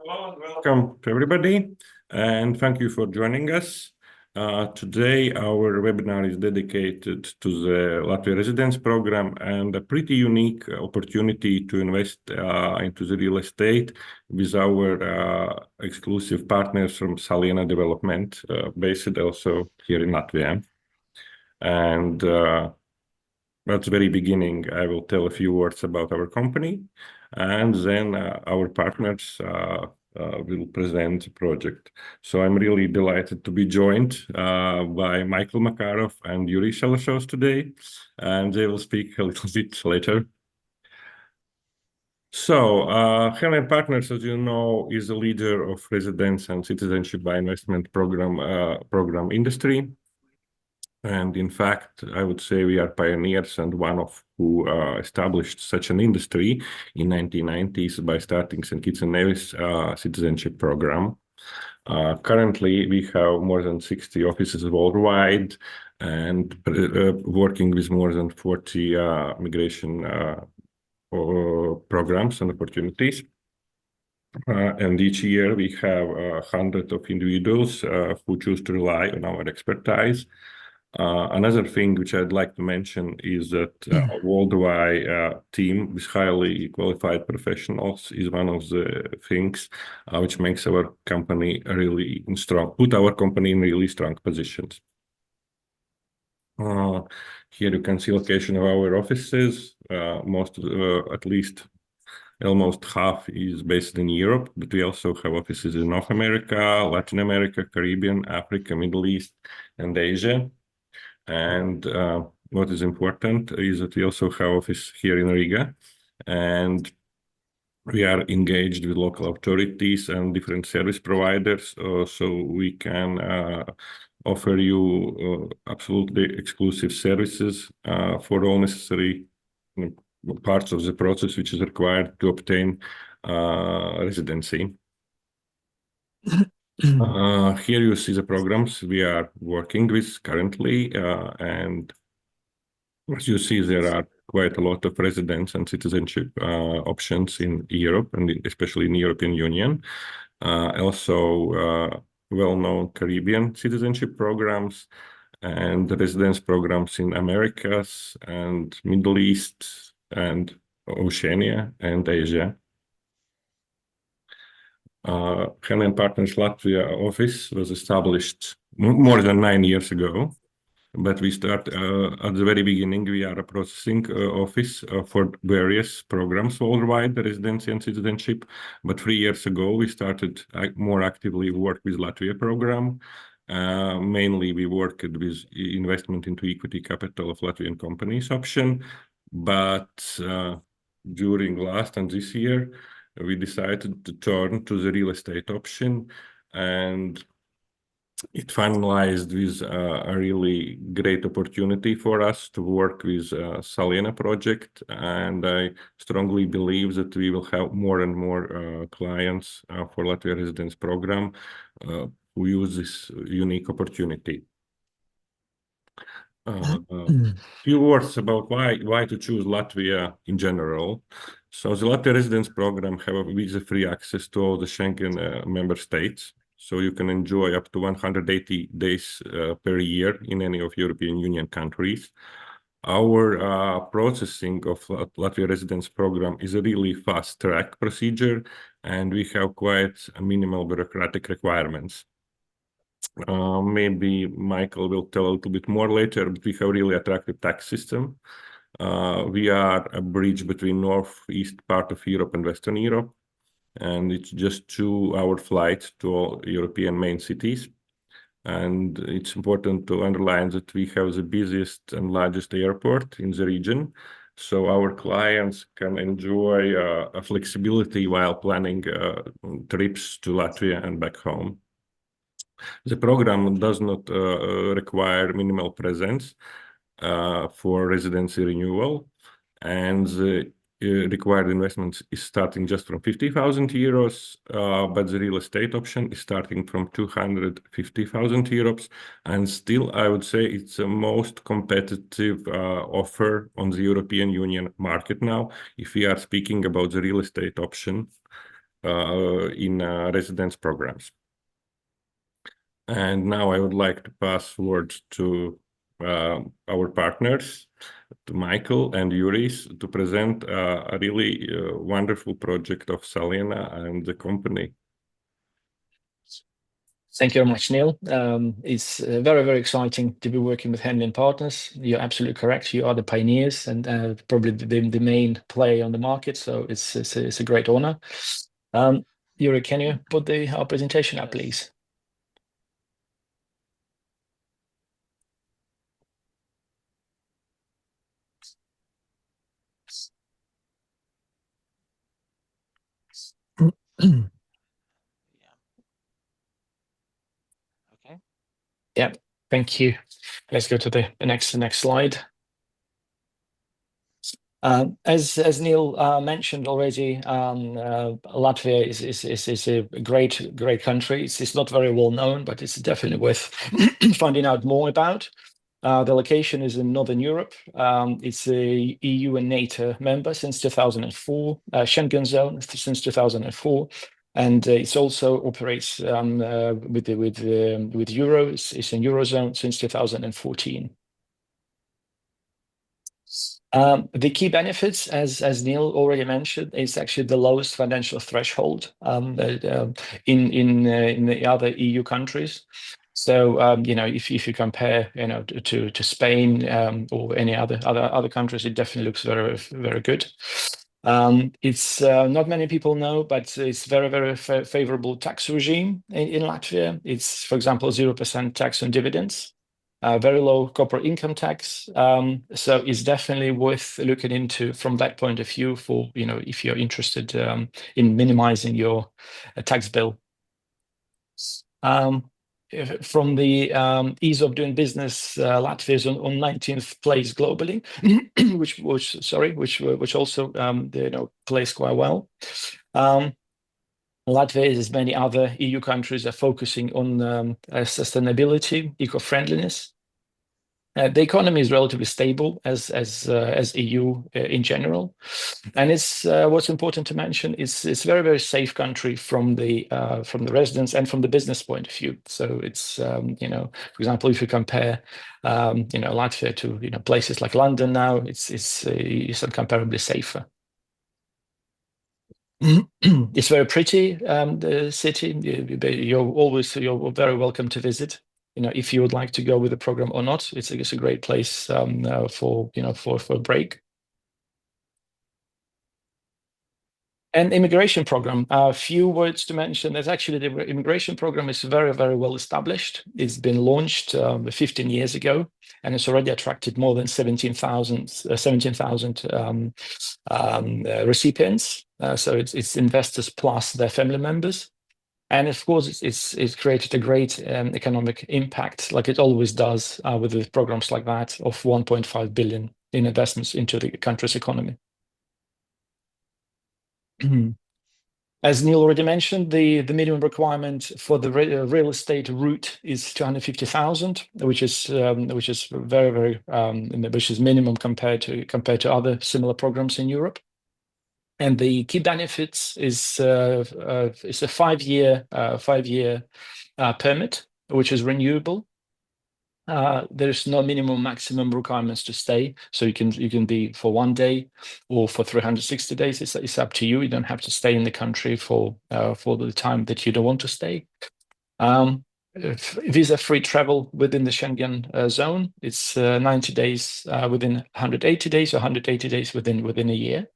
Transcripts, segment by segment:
Hello and welcome to everybody, and thank you for joining us. Today, our webinar is dedicated to the Latvia Residence program and a pretty unique opportunity to invest into the real estate with our exclusive partners from Saliena Development, based also here in Latvia. And at the very beginning, I will tell a few words about our company, and then our partners will present the project. So I'm really delighted to be joined by Michael Makarov and Yuri Shelashos today, and they will speak a little bit later. So, Helen Partners, as you know, is a leader of residence and citizenship by investment program industry. And in fact, I would say we are pioneers and one of who established such an industry in 1990s by starting St. Kitts and Nevis citizenship program. Currently, we have more than 60 offices worldwide and working with more than 40 migration programs and opportunities. And each year we have hundreds of individuals who choose to rely on our expertise. Another thing which I'd like to mention is that a worldwide team with highly qualified professionals is one of the things which makes our company really strong, put our company in really strong positions. Here you can see location of our offices. At least almost half is based in Europe, but we also have offices in North America, Latin America, Caribbean, Africa, Middle East, and Asia. And what is important is that we also have office here in Riga, and we are engaged with local authorities and different service providers, so we can offer you absolutely exclusive services for all necessary parts of the process which is required to obtain residency. Here you see the programs we are working with currently, and as you see, there are quite a lot of residence and citizenship options in Europe, and especially in the European Union. Also, well-known Caribbean citizenship programs and residence programs in Americas and Middle East and Oceania and Asia. Helen Partners Latvia office was established more than 9 years ago, but we start at the very beginning. We are a processing office for various programs worldwide, residency and citizenship. But 3 years ago, we started more actively work with Latvia program. Mainly, we worked with investment into equity capital of Latvian companies option. But during last and this year, we decided to turn to the real estate option, and it finalized with a really great opportunity for us to work with Saliena project, and I strongly believe that we will have more and more clients for Latvia Residence program who use this unique opportunity. Few words about why to choose Latvia in general. So the Latvia Residence program have a visa-free access to all the Schengen member states. So you can enjoy up to 180 days per year in any of European Union countries. Our processing of Latvia Residence program is a really fast track procedure, and we have quite minimal bureaucratic requirements. Maybe Michael will tell a little bit more later, but we have a really attractive tax system. We are a bridge between northeast part of Europe and Western Europe, and it's just 2-hour flight to all European main cities. And it's important to underline that we have the busiest and largest airport in the region, so our clients can enjoy a flexibility while planning trips to Latvia and back home. The program does not require minimal presence for residency renewal, and the required investments is starting just from 50,000 euros, but the real estate option is starting from 250,000 euros. And still, I would say it's the most competitive offer on the European Union market now, if we are speaking about the real estate option. in residence programs. And now I would like to pass words to our partners, to Michael and Yuris, to present a really wonderful project of Saliena and the company. Thank you very much, Neil. It's very, very exciting to be working with Henley & Partners. You're absolutely correct. You are the pioneers and probably the main player on the market. So it's a great honor. Yuri, can you put our presentation up, please? Okay. Yeah, thank you. Let's go to the next slide. As Neil mentioned already, Latvia is a great country. It's not very well known, but it's definitely worth finding out more about. The location is in Northern Europe. It's a EU and NATO member since 2004, Schengen zone since 2004, and it also operates with euros. It's in Eurozone since 2014. The key benefits, as Neil already mentioned, is actually the lowest financial threshold in the other EU countries. So if you compare to Spain or any other countries, it definitely looks very, very good. It's not many people know, but it's very, very favorable tax regime in Latvia. It's, for example, 0% tax on dividends. Very low corporate income tax, so it's definitely worth looking into from that point of view for if you're interested in minimizing your tax bill. From the ease of doing business, Latvia is on 19th place globally, which also plays quite well. Latvia, as many other EU countries, are focusing on sustainability, eco-friendliness. The economy is relatively stable as EU in general, and it's what's important to mention is it's a very, very safe country from the residents and from the business point of view. So it's for example, if you compare Latvia to places like London now, it's incomparably safer. It's very pretty, the city. You're very welcome to visit. If you would like to go with the program or not, it's a great place for a break. And immigration program, a few words to mention. There's actually the immigration program is very, very well established. It's been launched 15 years ago, and it's already attracted more than 17,000 recipients. So it's investors plus their family members. And of course, it's created a great economic impact, like it always does with programs like that, of 1.5 billion in investments into the country's economy. As Neil already mentioned, the minimum requirement for the real estate route is 250,000, which is very, very which is minimum compared to other similar programs in Europe. And the key benefits is a 5-year permit, which is renewable. There's no maximum requirements to stay, so you can be for 1 day or for 360 days. It's up to you. You don't have to stay in the country for the time that you don't want to stay. Visa-free travel within the Schengen zone. It's 90 days within 180 days, or 180 days within a year.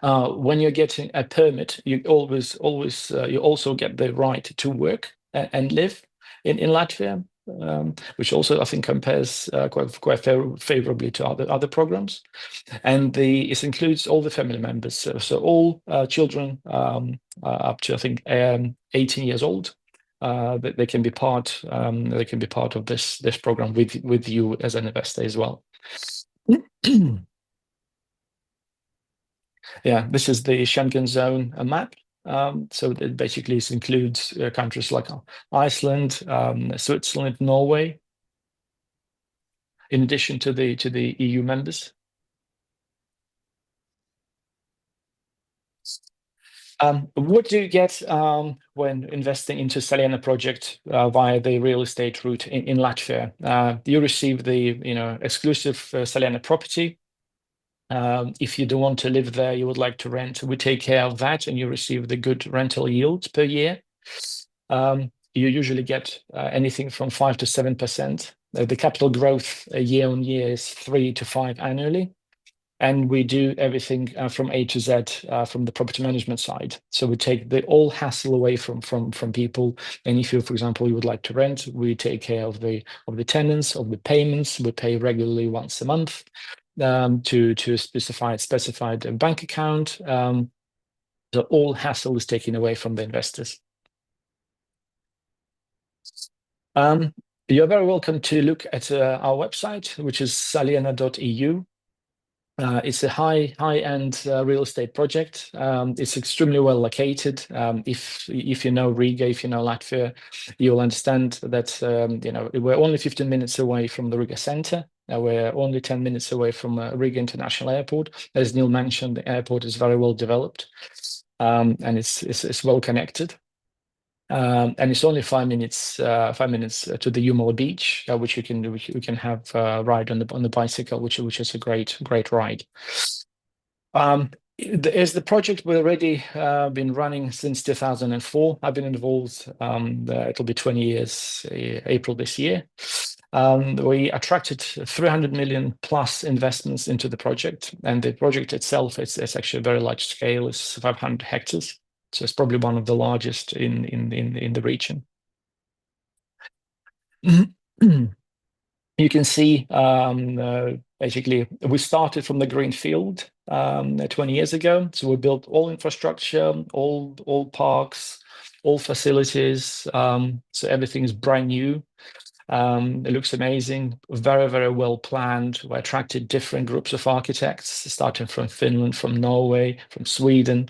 When you're getting a permit, you also get the right to work and live in Latvia, which also I think compares quite favorably to other programs. And it includes all the family members, so all children up to I think 18 years old. They can be part of this program with you as an investor as well. Yeah, this is the Schengen zone map. So it basically includes countries like Iceland, Switzerland, Norway, in addition to the EU members. What do you get when investing into Saliena project via the real estate route in Latvia? You receive the exclusive Saliena property. If you don't want to live there, you would like to rent, we take care of that, and you receive the good rental yield per year. You usually get anything from 5 to 7%. The capital growth year on year is 3 to 5 annually. And we do everything from A to Z from the property management side. So we take the all hassle away from people. And if you, for example, you would like to rent, we take care of the tenants, of the payments. We pay regularly once a month to specified bank account. So all hassle is taken away from the investors. You're very welcome to look at our website, which is saliena.eu. It's a high-end real estate project. It's extremely well located. If you know Riga, if you know Latvia, you'll understand that we're only 15 minutes away from the Riga center. We're only 10 minutes away from Riga International Airport. As Neil mentioned, the airport is very well developed, and it's well connected. And it's only 5 minutes to the Humor Beach, which we can have ride on the bicycle, which is a great ride. As the project we've already been running since 2004. I've been involved. It'll be 20 years April this year. We attracted 300 million plus investments into the project, and the project itself is actually a very large scale. It's 500 hectares. So it's probably one of the largest in the region. You can see basically we started from the green field 20 years ago. So we built all infrastructure, all parks, all facilities. So everything is brand new. It looks amazing, very well planned. We attracted different groups of architects, starting from Finland, from Norway, from Sweden,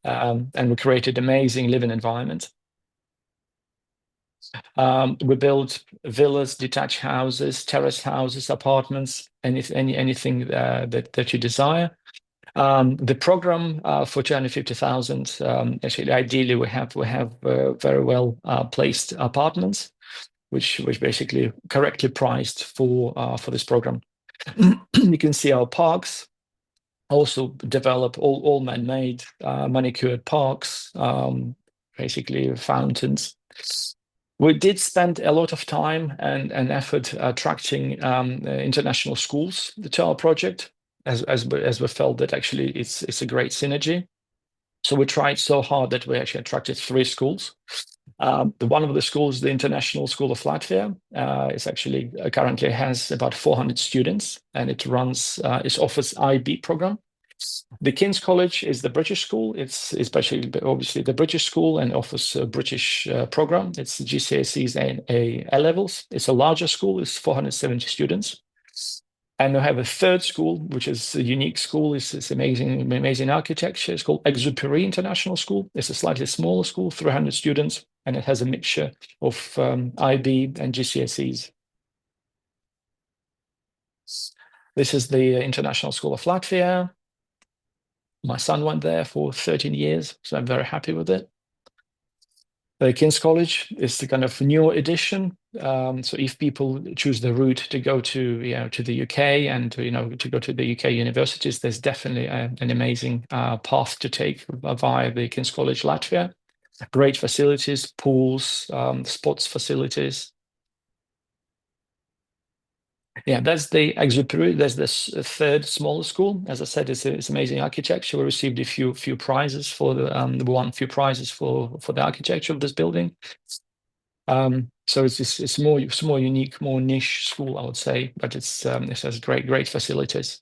and we created amazing living environment. We built villas, detached houses, terrace houses, apartments, anything that you desire. The program for 250,000. Actually, ideally, we have very well placed apartments, which basically correctly priced for this program. You can see our parks also develop all man-made, manicured parks, basically fountains. We did spend a lot of time and effort attracting international schools to our project, as we felt that actually it's a great synergy. So we tried so hard that we actually attracted 3 schools. One of the schools, the International School of Latvia, is actually currently has about 400 students, and it offers IB program. The King's College is the British school. It's especially obviously the British school and offers a British program. It's GCSEs and A levels. It's a larger school. It's 470 students. And we have a third school, which is a unique school. It's amazing architecture. It's called Exupery International School. It's a slightly smaller school, 300 students, and it has a mixture of IB and GCSEs. This is the International School of Latvia. My son went there for 13 years, so I'm very happy with it. The King's College is the kind of new edition. So if people choose the route to go to the UK and to go to the UK universities, there's definitely an amazing path to take via the King's College Latvia. Great facilities, pools, sports facilities. Yeah, that's the Exupery. There's this third smaller school. As I said, it's amazing architecture. We received a few prizes for the architecture of this building. So it's more unique, more niche school, I would say, but it has great facilities.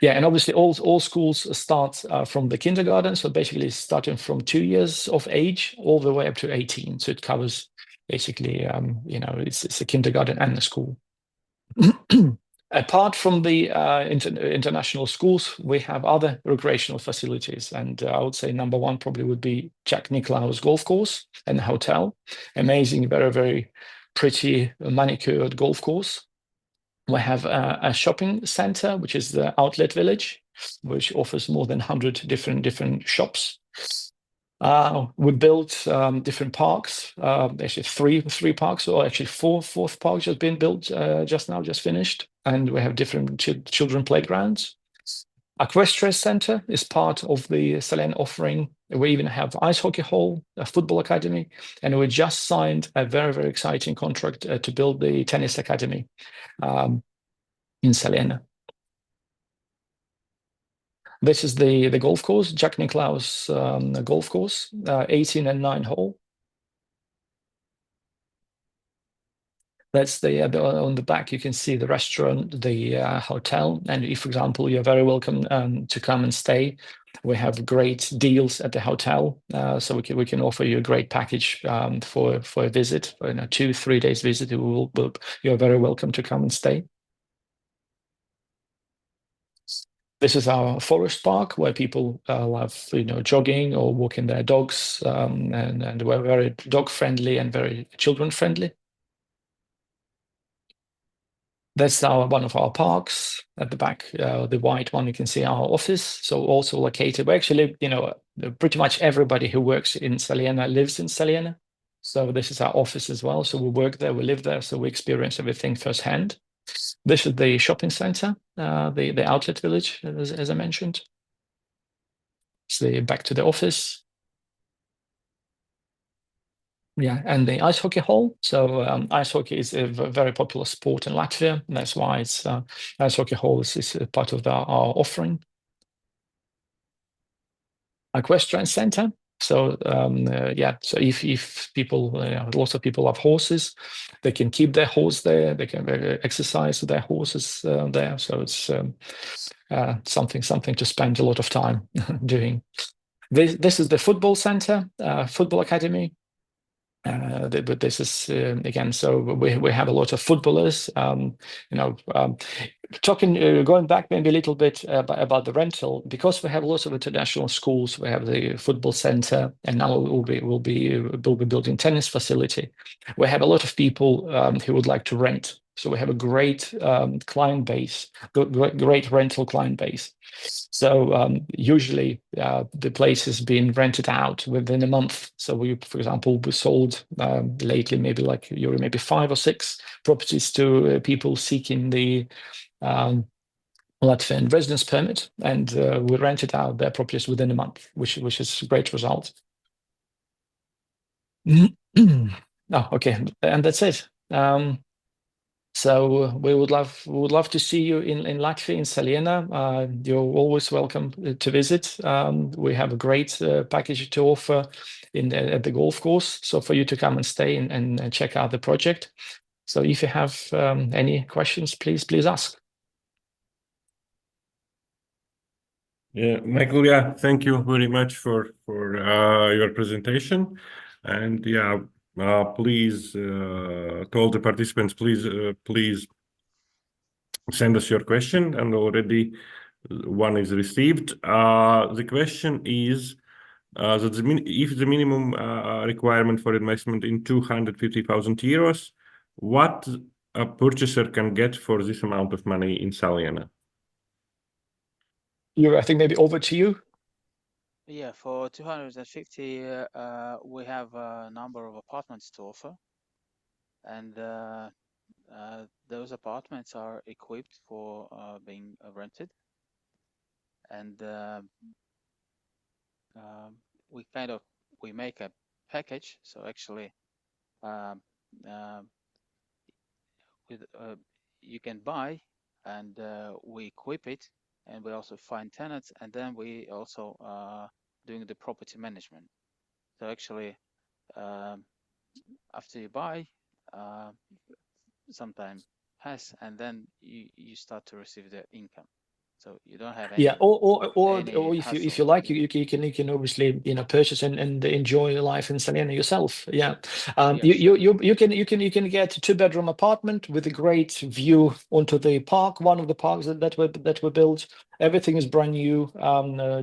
Yeah, and obviously all schools start from the kindergarten, so basically starting from 2 years of age all the way up to 18. So it covers basically, it's a kindergarten and a school. Apart from the international schools, we have other recreational facilities, and I would say number one probably would be Jack Nicklaus Golf Course and Hotel. Amazing, very pretty manicured golf course. We have a shopping center, which is the outlet village, which offers more than 100 different shops. We built different parks, actually three parks, or actually fourth park just been built just finished, and we have different children playgrounds. Equestrian Center is part of the Saliena offering. We even have ice hockey hall, a football academy, and we just signed a very exciting contract to build the tennis academy in Saliena. This is the golf course, Jack Nicklaus golf course, 18 and 9 hole. That's on the back, you can see the restaurant, the hotel. And if, for example, you're very welcome to come and stay, we have great deals at the hotel. So we can offer you a great package for a visit, for a 2-3 days visit. You're very welcome to come and stay. This is our forest park where people love, jogging or walking their dogs, and we're very dog friendly and very children friendly. That's one of our parks at the back, the white one. You can see our office. So also located. We actually, pretty much everybody who works in Saliena lives in Saliena. So this is our office as well. So we work there, we live there, so we experience everything firsthand. This is the shopping center, the outlet village, as I mentioned. So back to the office. Yeah, and the ice hockey hall. So ice hockey is a very popular sport in Latvia. And that's why it's ice hockey hall is part of our offering. Equestrian center. So so if people, lots of people have horses, they can keep their horse there. They can exercise their horses there. So it's something to spend a lot of time doing. This is the football center, football academy. But this is again, so we have a lot of footballers. Going back maybe a little bit about the rental, because we have lots of international schools. We have the football center, and now we'll be building tennis facility. We have a lot of people who would like to rent. So we have a great client base, great rental client base. So usually the place has been rented out within a month. So for example, we sold lately maybe 5 or 6 properties to people seeking the Latvian residence permit, and we rented out their properties within a month, which is a great result. Okay, and that's it. So we would love to see you in Latvia, in Saliena. You're always welcome to visit. We have a great package to offer at the golf course. So for you to come and stay and check out the project. So if you have any questions, please ask. Yeah, Michael. Yeah, thank you very much for your presentation, and please to all the participants, please send us your question, and already one is received. The question is that if the minimum requirement for investment in 250,000 euros, what a purchaser can get for this amount of money in Saliena? I think maybe over to you. Yeah, for 250, we have a number of apartments to offer, and those apartments are equipped for being rented, and we make a package. So actually, you can buy, and we equip it, and we also find tenants, and then we also doing the property management. So actually, after you buy, some time pass, and then you start to receive the income. So you don't have any. Yeah, or if you like, yeah. you can obviously purchase and enjoy life in Saliena yourself. Yeah, Yes. you can get a 2-bedroom apartment with a great view onto the park. One of the parks that were built. Everything is brand new,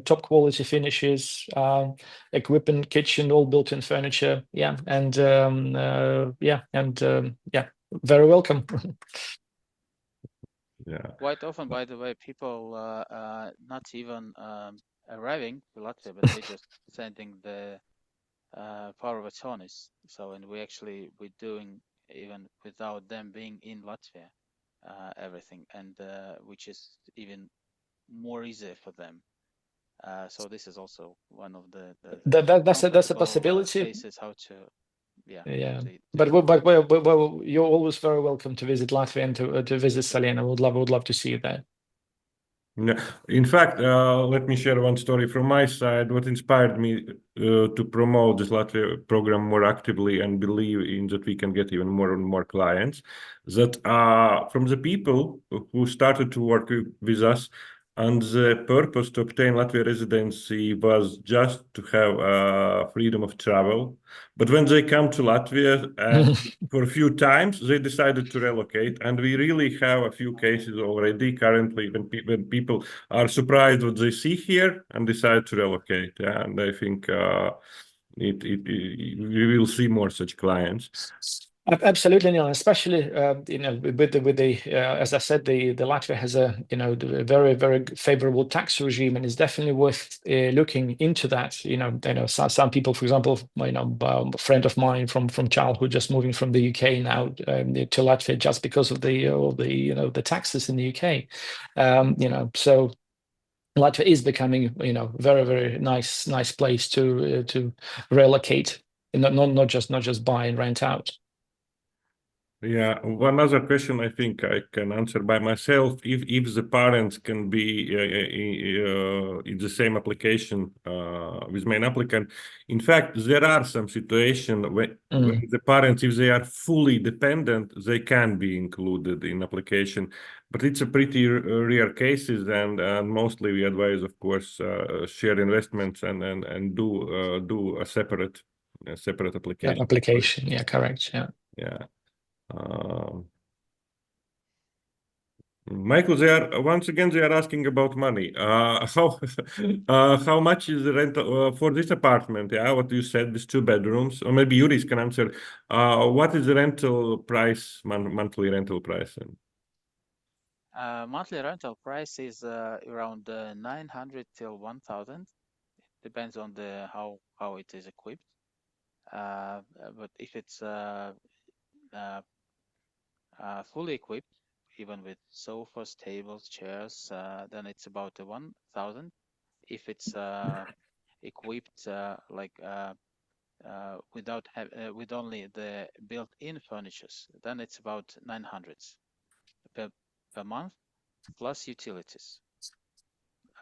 top quality finishes, equipment, kitchen, all built-in furniture. Yeah, and very welcome. Yeah. Quite often, by the way, people not even arriving to Latvia, but they just sending the power of attorneys. So, and we're doing even without them being in Latvia, everything, and which is even more easier for them. So this is also one of the That's a comfortable possibility. cases how to, yeah. Yeah, to but use it. well, you're always very welcome to visit Latvia and to visit Saliena. Would love to see you there. Yeah. In fact, let me share one story from my side. What inspired me to promote this Latvia program more actively and believe in that we can get even more and more clients, that from the people who started to work with us, and the purpose to obtain Latvia residency was just to have freedom of travel. But when they come to Latvia and for a few times, they decided to relocate, and we really have a few cases already currently when people are surprised what they see here and decide to relocate. Yeah, and I think we will see more such clients. Absolutely, Neil. Especially, with the as I said, the Latvia has a a very favorable tax regime, and it's definitely worth looking into that. Some people, for example, a friend of mine from childhood, just moving from the UK now to Latvia just because of the taxes in the UK. So Latvia is becoming very nice place to relocate, and not just buy and rent out. Yeah, one other question I think I can answer by myself. If the parents can be in the same application with main applicant, in fact, there are some situations when the parents, if they are fully dependent, they can be included in application, but it's a pretty rare cases, and mostly we advise, of course, share investments and do a separate application. Application, yeah, correct, yeah. Yeah. Michael, once again they are asking about money. How much is the rent for this apartment? Yeah, what you said, these 2 bedrooms, or maybe Yuris can answer. What is the rental price, monthly rental price? Monthly rental price is around 900 till 1,000. Depends on the how it is equipped. But if it's fully equipped, even with sofas, tables, chairs, then it's about 1,000. If it's equipped with only the built-in furnitures, then it's about 900 per month plus utilities.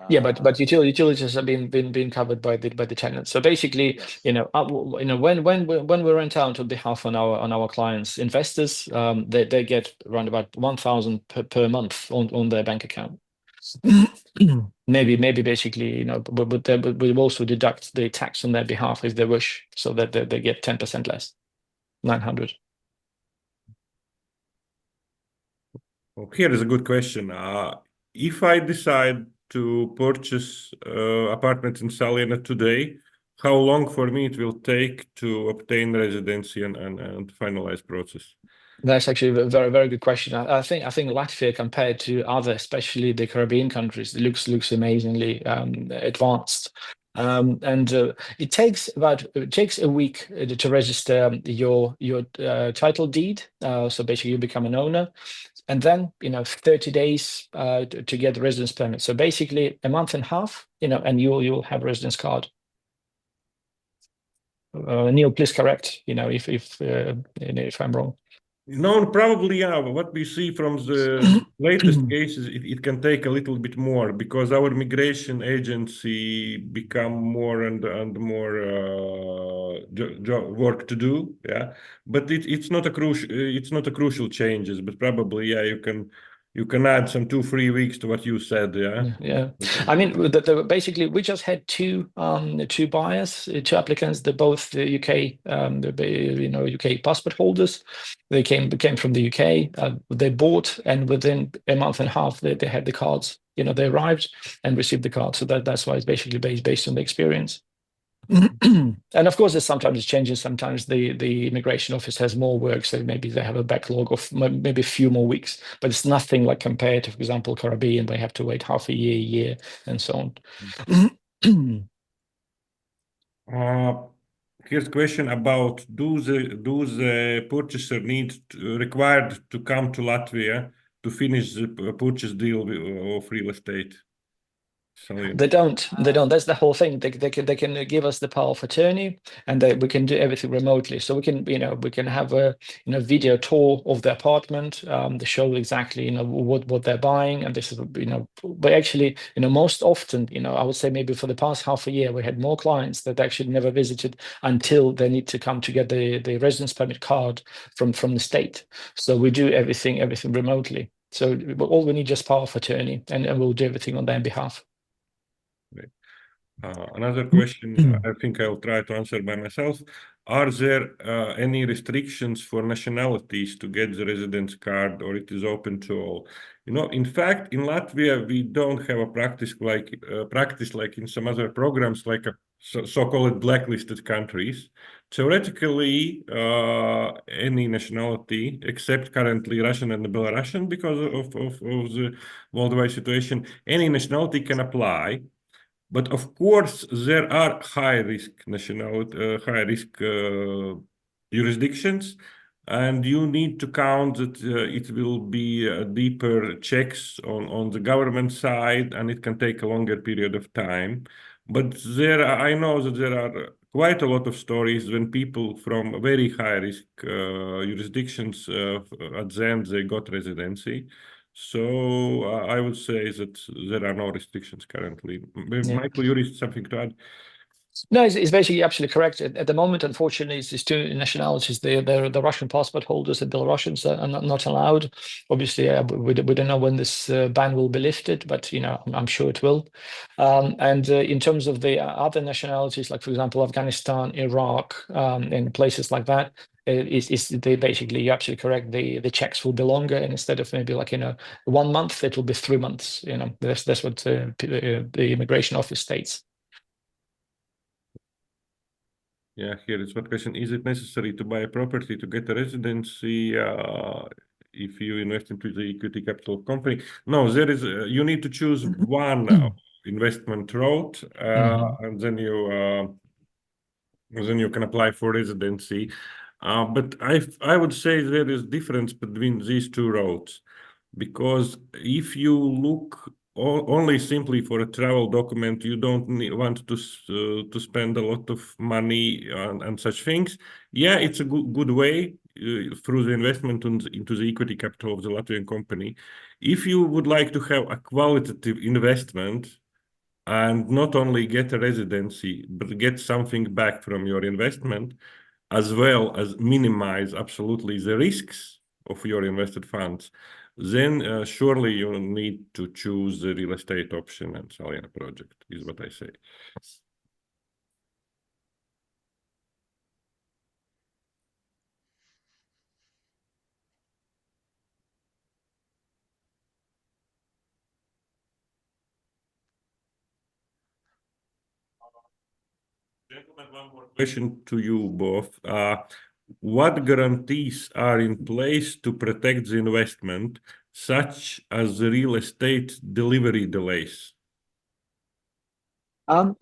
Yeah, but utilities have been covered by the tenants. So basically, yes. When we rent out on behalf on our clients, investors, they get around about 1,000 per month on their bank account. maybe basically, but we also deduct the tax on their behalf if they wish, so that they get 10% less, 900. Well, here is a good question. If I decide to purchase apartments in Saliena today, how long for me it will take to obtain residency and finalize process? That's actually a very good question. I think Latvia, compared to other, especially the Caribbean countries, looks amazingly advanced. And it takes a week to register your title deed. So basically, you become an owner, and then 30 days to get the residence permit. So basically, a month and a half, and you'll have a residence card. Neil, please correct. If I'm wrong. No, probably, yeah. What we see from the latest cases, it can take a little bit more because our migration agency become more and more work to do. Yeah, but it's not a crucial changes. But probably, yeah, you can add some 2-3 weeks to what you said. Yeah. I mean, basically, we just had two buyers, two applicants. They're both the UK, UK passport holders. They came from the UK. They bought, and within a month and a half, they had the cards. They arrived and received the cards. So that's why it's basically based on the experience. And of course, sometimes it changes. Sometimes the immigration office has more work, so maybe they have a backlog of maybe a few more weeks. But it's nothing like compared to, for example, Caribbean, they have to wait half a year, and so on. Here's a question about do the purchaser required to come to Latvia to finish the purchase deal of real estate? Saliena. They don't. That's the whole thing. They can give us the power of attorney, and we can do everything remotely. So we can have a video tour of the apartment. They show exactly what they're buying, and this is But actually most often I would say maybe for the past half a year we had more clients that actually never visited until they need to come to get the residence permit card from the state. So we do everything remotely. So all we need just power of attorney, and we'll do everything on their behalf. Another question I think I'll try to answer by myself. Are there any restrictions for nationalities to get the residence card, or it is open to all? In fact, in Latvia, we don't have a practice like in some other programs, like so-called blacklisted countries. Theoretically, any nationality, except currently Russian and Belarusian, because of the worldwide situation, any nationality can apply. But of course, there are high-risk jurisdictions, and you need to count that it will be deeper checks on the government side, and it can take a longer period of time. But I know that there are quite a lot of stories when people from very high-risk jurisdictions, at the end, they got residency. So I would say that there are no restrictions currently. Michael, you have something to add? No, it's basically absolutely correct. At the moment, unfortunately, it's two nationalities. They're the Russian passport holders and Belarusians are not allowed. Obviously, we don't know when this ban will be lifted, but I'm sure it will. And in terms of the other nationalities, like for example, Afghanistan, Iraq, and places like that, they basically, you're absolutely correct. The checks will be longer, and instead of maybe 1 month, it will be 3 months. That's what the immigration office states. Yeah, here is one question. Is it necessary to buy a property to get a residency if you invest into the equity capital company? No, you need to choose one investment route, and then you can apply for residency. But I would say there is difference between these two routes, because if you look only simply for a travel document, you don't want to spend a lot of money on such things. Yeah, it's a good way through the investment into the equity capital of the Latvian company. If you would like to have a qualitative investment and not only get a residency, but get something back from your investment, as well as minimize absolutely the risks of your invested funds, then surely you need to choose the real estate option and Saliena project, is what I say. Gentlemen, one more question to you both. What guarantees are in place to protect the investment, such as the real estate delivery delays?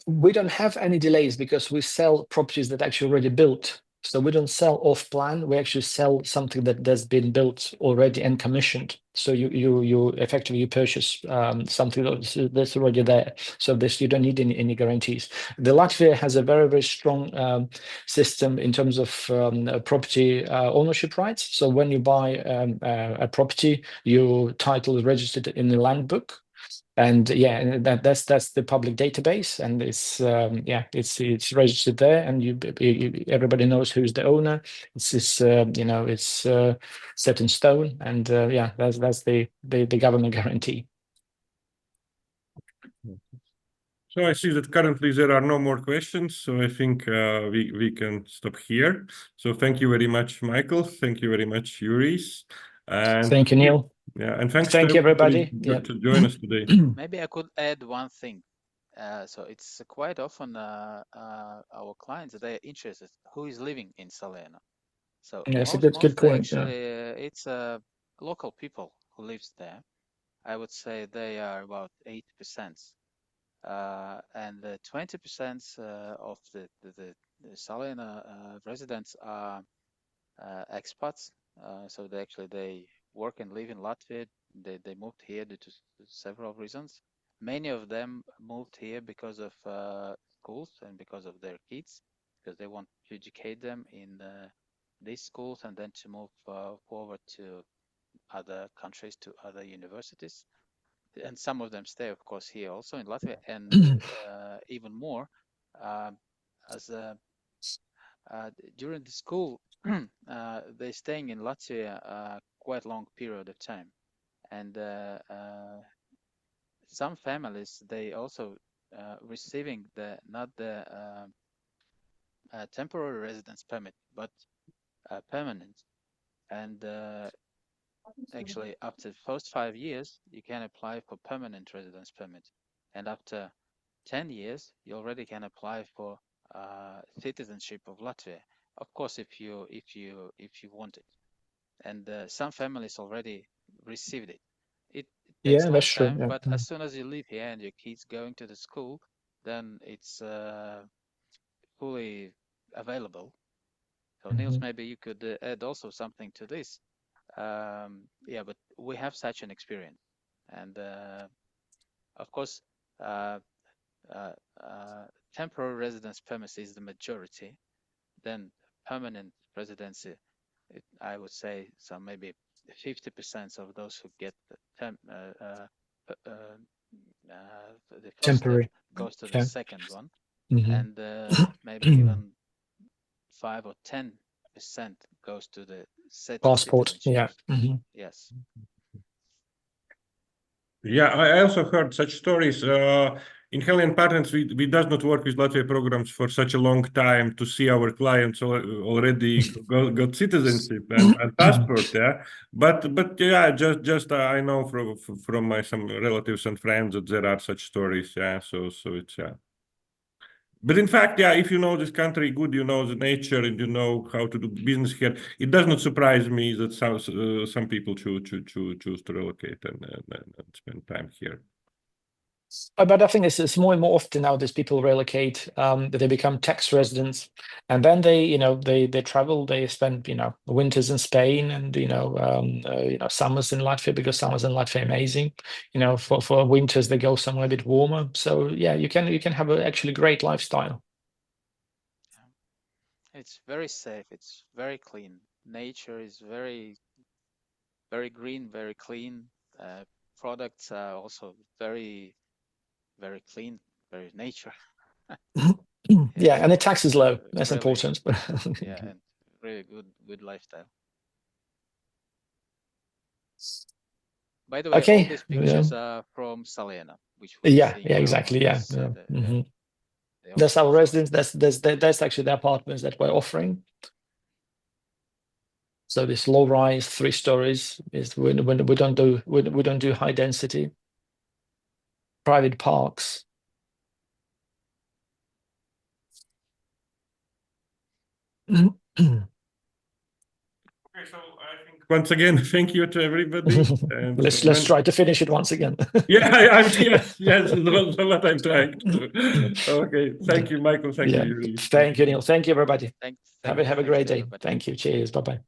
We don't have any delays because we sell properties that actually already built. So we don't sell off plan. We actually sell something that has been built already and commissioned. So you effectively purchase something that's already there. So you don't need any guarantees. The Latvia has a very, very strong system in terms of property ownership rights. So when you buy a property, your title is registered in the land book. And that's the public database, and it's registered there, and everybody knows who's the owner. It's set in stone, and that's the government guarantee. So I see that currently there are no more questions, so I think we can stop here. So thank you very much, Michael. Thank you very much, Juris. And thank you, Neil. Yeah, and thanks thank you, everybody. to join us today. Maybe I could add one thing. So it's quite often our clients, they're interested who is living in Saliena. So Yeah, it's a good mostly point. actually it's local people who lives there. I would say they are about 80%. And the 20% of the Saliena residents are expats. So they work and live in Latvia. They moved here due to several reasons. Many of them moved here because of schools and because of their kids, because they want to educate them in these schools and then to move forward to other countries, to other universities. And some of them stay, of course, here also in Latvia, and even more as during the school, they're staying in Latvia quite long period of time, and some families they also receiving not the temporary residence permit, but permanent. And actually, after the first 5 years, you can apply for permanent residence permit, and after 10 years, you already can apply for citizenship of Latvia. Of course, if you want it. And some families already received it. It takes Yeah, a long that's true. time, Yeah. but as soon as you live here and your kids going to the school, then it's fully available. So Niels, maybe you could add also something to this. Yeah, but we have such an experience, and of course, temporary residence permit is the majority. Then permanent residency, I would say some maybe 50% of those who get the first step Temporary. goes to the Yeah. second one, Mhm. and maybe even 5 or 10% goes to the Passport. citizenship. Yeah. Mhm. Yes. Yeah, I also heard such stories. In Hellenic Partners, we does not work with Latvia programs for such a long time to see our clients already got citizenship and passport. Yeah, but yeah, just I know from my some relatives and friends that there are such stories. Yeah, so it's yeah. But in fact, yeah, if you know this country good, you know the nature and you know how to do business here, it does not surprise me that some people choose to relocate and spend time here. But I think it's more and more often now that people relocate, that they become tax residents, and then they travel, they spend winters in Spain and summers in Latvia, because summers in Latvia are amazing. For winters they go somewhere a bit warmer. So yeah, you can have an actually great lifestyle. It's very safe. It's very clean. Nature is very, very green, very clean. Products are also very, very clean, very nature. Yeah, and the So tax is it's low. That's really, important. yeah, and really good lifestyle. By the way, all Okay. these pictures are from Saliena, which we're Yeah, seeing yeah, now exactly. on Yeah, this. yeah. Yeah, That's our residence. That's actually the apartments that we're offering. So this low rise, 3 stories is when we don't do high density. Private parks. Okay, so I think once again, thank you to everybody. And Let's try to finish it once again. yeah, yes, that's what I'm trying to do. Okay, thank you, Michael. Thank Yeah. you, Yuri. Thank you, Neil. Thank you, everybody. Thanks, Have a great day. everybody. Thank you. Cheers. Bye-bye.